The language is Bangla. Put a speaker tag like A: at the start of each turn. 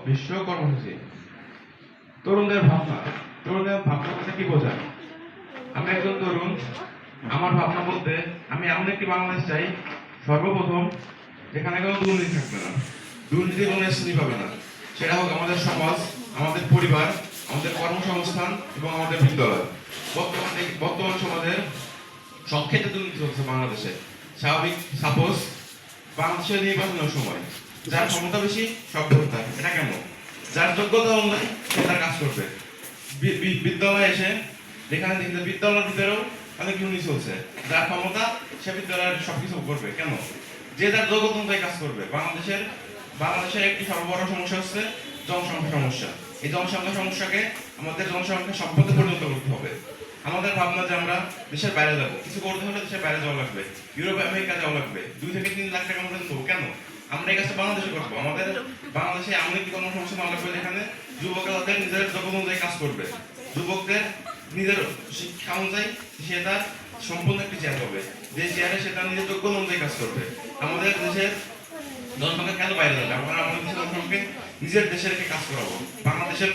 A: বিশ্ব কর্মসূচি। তরুণদের ভাবনা। তরুণদের ভাবনা বলতে কি বোঝায়? আমি একজন তরুণ। আমার ভাবনা বলতে আমি এমন একটি বাংলাদেশ চাই, সর্বপ্রথম যেখানে কোনো দুর্নীতি থাকবে না, দুর্নীতির কোনো স্থানই পাবে না। সেটা হোক আমাদের সমাজ, আমাদের পরিবার, আমাদের কর্মসংস্থান এবং আমাদের বিদ্যালয়। বর্তমান সমাজের সব ক্ষেত্রে দুর্নীতি চলছে বাংলাদেশে। স্বাভাবিক সাপোজ বাংলাদেশের নির্বাচনের সময় যার ক্ষমতা বেশি সব করতে হবে, এটা কেন? যার যোগ্যতা অনুযায়ী সে তার কাজ করবে। বিদ্যালয়ে এসে যেখানে দেখি যে বিদ্যালয়ের ভিতরেও অনেক দুর্নীতি চলছে। যার ক্ষমতা সে বিদ্যালয়ের সবকিছু করবে, কেন? যে যার যোগ্যতা অনুযায়ী কাজ করবে। বাংলাদেশের একটি সর্ববড় সমস্যা হচ্ছে জনসংখ্যা সমস্যা। এই জনসংখ্যা সমস্যাকে আমাদের জনসংখ্যা সম্পদে পরিণত করতে হবে। আমাদের ভাবনা যে আমরা দেশের বাইরে যাবো, কিছু করতে হলে দেশের বাইরে যাওয়া লাগবে, ইউরোপ আমেরিকা যাওয়া লাগবে, 2 থেকে 3 লাখ টাকা আমরা দেবো, কেন? আমরা এই কাজটা বাংলাদেশে করবো। আমাদের বাংলাদেশে এমন একটি কর্মসংস্থান হওয়া লাগবে যেখানে যুবকরা তাদের নিজের যোগ্যতা অনুযায়ী কাজ করবে। যুবকদের নিজের শিক্ষা অনুযায়ী সে তার সম্পূর্ণ একটি চেয়ার পাবে, যে চেয়ারে সে তার নিজের যোগ্যতা অনুযায়ী কাজ করবে। আমাদের দেশের জনসংখ্যা কেন বাইরে যাবে? আমরা আমাদের দেশের জনসংখ্যাকে নিজের দেশে রেখে কাজ করাবো। বাংলাদেশের